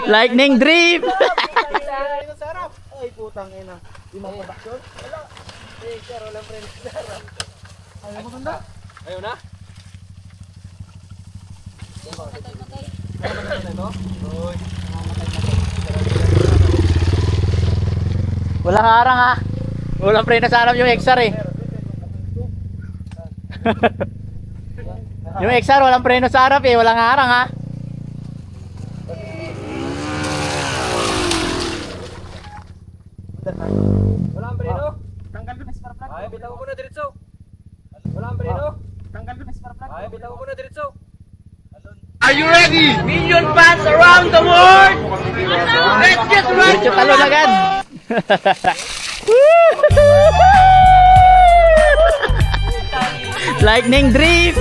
Lightning drip. Sarap. Ay putang ina. Di maproduction. Wala. Eh, sir, walang friend. Ayaw maganda. Ayaw na? Walang harang ha. Walang preno sa harap yung XR eh. Yung XR walang preno sa harap eh. Walang harang ha. Walang preno. Tanggal ko na spark plug. Ay, bitaw ko na diretso. Walang preno. Tanggal ko na spark plug. Ay, bitaw ko na diretso. Are you ready? Million fans around the world! Let's get ready! Diretso talon agad. Lightning drip.